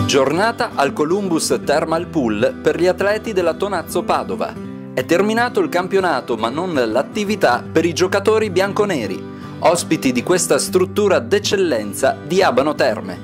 Giornata al Columbus Thermal Pool per gli atleti della Tonazzo Padova. È terminato il campionato ma non l'attività per i giocatori bianconeri, ospiti di questa struttura d'eccellenza di Abano Terme.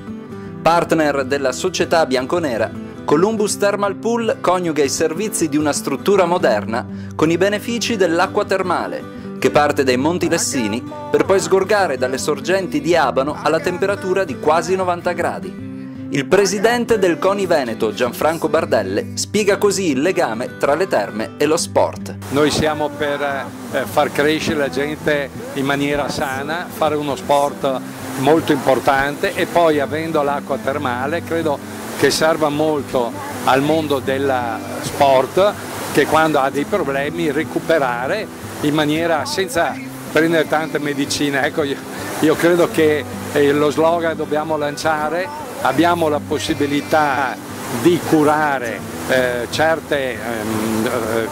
Partner della società bianconera, Columbus Thermal Pool coniuga i servizi di una struttura moderna con i benefici dell'acqua termale, che parte dai Monti Lessini per poi sgorgare dalle sorgenti di Abano alla temperatura di quasi 90 gradi. Il presidente del CONI Veneto, Gianfranco Bardelle, spiega così il legame tra le terme e lo sport. Noi siamo per far crescere la gente in maniera sana, fare uno sport molto importante e poi avendo l'acqua termale credo che serva molto al mondo del sport, che quando ha dei problemi recuperare in maniera senza prendere tante medicine. Ecco, io credo che lo slogan che dobbiamo lanciare: abbiamo la possibilità di curare certe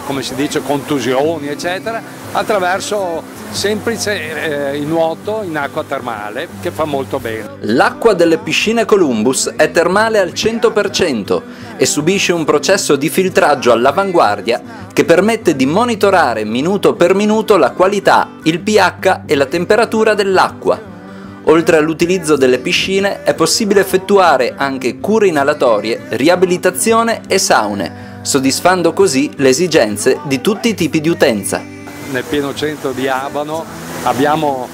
come si dice, contusioni eccetera attraverso semplice il nuoto in acqua termale, che fa molto bene. L'acqua delle piscine Columbus è termale al 100% e subisce un processo di filtraggio all'avanguardia che permette di monitorare minuto per minuto la qualità, il pH e la temperatura dell'acqua. Oltre all'utilizzo delle piscine è possibile effettuare anche cure inalatorie, riabilitazione e saune, soddisfando così le esigenze di tutti i tipi di utenza. Nel pieno centro di Abano abbiamo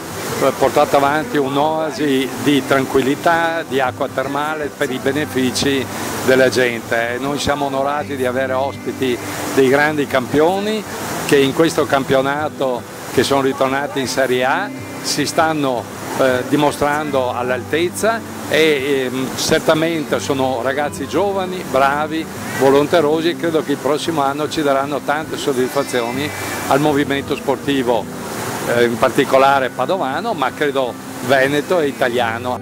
portato avanti un'oasi di tranquillità, di acqua termale per i benefici della gente. Noi siamo onorati di avere ospiti dei grandi campioni che in questo campionato, che sono ritornati in Serie A, si stanno dimostrando all'altezza e certamente sono ragazzi giovani, bravi, volonterosi, e credo che il prossimo anno ci daranno tante soddisfazioni al movimento sportivo, in particolare padovano, ma credo veneto e italiano.